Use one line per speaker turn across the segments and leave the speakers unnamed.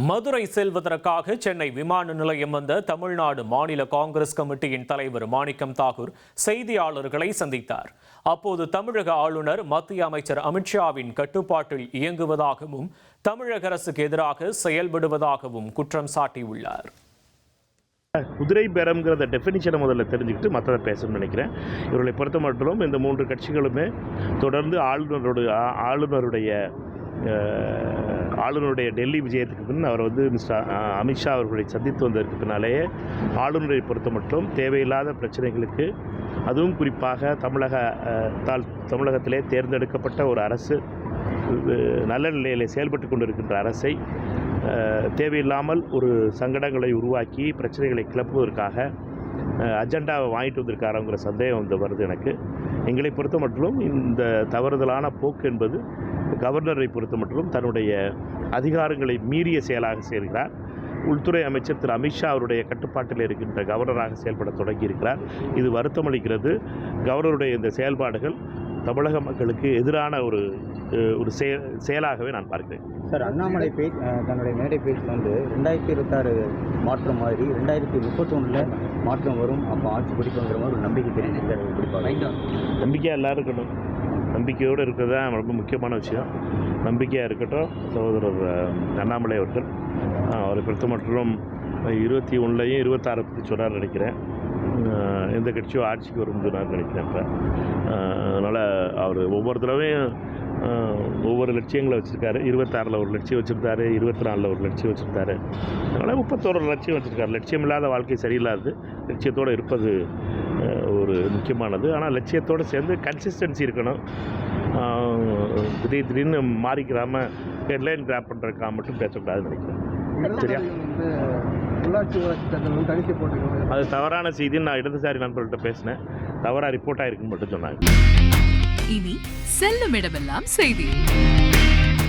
மதுரை செல்வதற்காக சென்னை விமான நிலையம் வந்த தமிழ்நாடு மாநில காங்கிரஸ் கமிட்டியின் தலைவர் மாணிக்கம் தாகூர் செய்தியாளர்களை சந்தித்தார். அப்போது தமிழக ஆளுநர் மத்திய அமைச்சர் அமித்ஷாவின் கட்டுப்பாட்டில் இயங்குவதாகவும் தமிழக அரசுக்கு எதிராக செயல்படுவதாகவும் குற்றம் சாட்டியுள்ளார்.
குதிரை பேரம்ங்கிறத டெஃபினிஷனை முதல்ல தெரிஞ்சுக்கிட்டு மற்றதை பேசணும்னு நினைக்கிறேன். இவர்களை பொறுத்த மட்டும் இந்த மூன்று கட்சிகளுமே தொடர்ந்து ஆளுநருடைய டெல்லி விஜயத்துக்கு பின் அவர் மிஸ்டர் அமித்ஷா அவர்களை சந்தித்து வந்ததற்கு பின்னாலேயே ஆளுநரை பொறுத்த மட்டும் தேவையில்லாத பிரச்சனைகளுக்கு, அதுவும் குறிப்பாக தமிழகத்திலே தேர்ந்தெடுக்கப்பட்ட ஒரு அரசு நல்ல நிலையில் செயல்பட்டு கொண்டிருக்கின்ற அரசை தேவையில்லாமல் ஒரு சங்கடங்களை உருவாக்கி பிரச்சனைகளை கிளப்புவதற்காக அஜெண்டாவை வாங்கிட்டு வந்திருக்காருங்கிற சந்தேகம் வருது எனக்கு. எங்களை பொறுத்த மட்டும் இந்த தவறுதலான போக்கு என்பது கவர்னரை பொறுத்த மட்டும் தன்னுடைய அதிகாரங்களை மீறிய செயலாக செய்கிறார். உள்துறை அமைச்சர் திரு அமித்ஷா அவருடைய கட்டுப்பாட்டில் இருக்கின்ற கவர்னராக செயல்பட தொடங்கியிருக்கிறார். இது வருத்தமளிக்கிறது. கவர்னருடைய இந்த செயல்பாடுகள் தமிழக மக்களுக்கு எதிரான ஒரு செயலாகவே நான் பார்க்கிறேன்.
சார், அண்ணாமலை தன்னுடைய மேடை பேச்சில் 2026 மாற்றம் மாதிரி 2031 மாற்றம் வரும், அப்போ ஆட்சி பிடிக்குங்கிற மாதிரி ஒரு நம்பிக்கை தெரிவிச்சிருக்காரு.
நம்பிக்கையாக எல்லோரும் இருக்கணும். நம்பிக்கையோடு இருக்கிறது தான் ரொம்ப முக்கியமான விஷயம். நம்பிக்கையாக இருக்கட்டும். சகோதரர் அண்ணாமலை அவர்கள் அவரை பொறுத்த மட்டும் 21 26 பற்றி சொன்னார் நினைக்கிறேன். எந்த கட்சியோ ஆட்சிக்கு வரும் சொன்னார் நினைக்கிறேன். இப்போ அதனால் அவர் ஒவ்வொரு தடவையும் ஒவ்வொரு லட்சியங்களை வச்சுருக்காரு. 26 ஒரு லட்சியம் வச்சுருந்தாரு, 24 ஒரு லட்சியம் வச்சுருந்தாரு. அதனால் 31 லட்சியம் வச்சுருக்காரு. லட்சியம் இல்லாத வாழ்க்கை சரியில்லாது. லட்சியத்தோடு இருப்பது ஒரு முக்கியமானது. ஆனால் லட்சியத்தோடு சேர்ந்து கன்சிஸ்டன்சி இருக்கணும். திடீர்னு மாறிக்கிறாமல் ஹெட்லைன் கிராப் பண்ணுறதுக்காக மட்டும் பேசக்கூடாதுன்னு நினைக்கிறேன். சரியா? அது தவறான செய்தின்னு நான் இடதுசாரி நண்பர்கள்ட்ட பேசினேன். தவறாக ரிப்போர்ட் ஆகிருக்குன்னு மட்டும் சொன்னாங்க.
இனி செல்லும் இடமெல்லாம் செய்தி.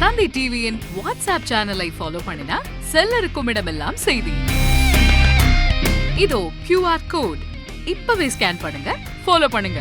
தந்தை டிவியின் வாட்ஸ்அப் சேனலை ஃபாலோ பண்ணினா செல்ல இருக்கும் இடமெல்லாம் செய்தி. இதோ QR கோட், இப்பவே ஸ்கேன் பண்ணுங்க, ஃபாலோ பண்ணுங்க.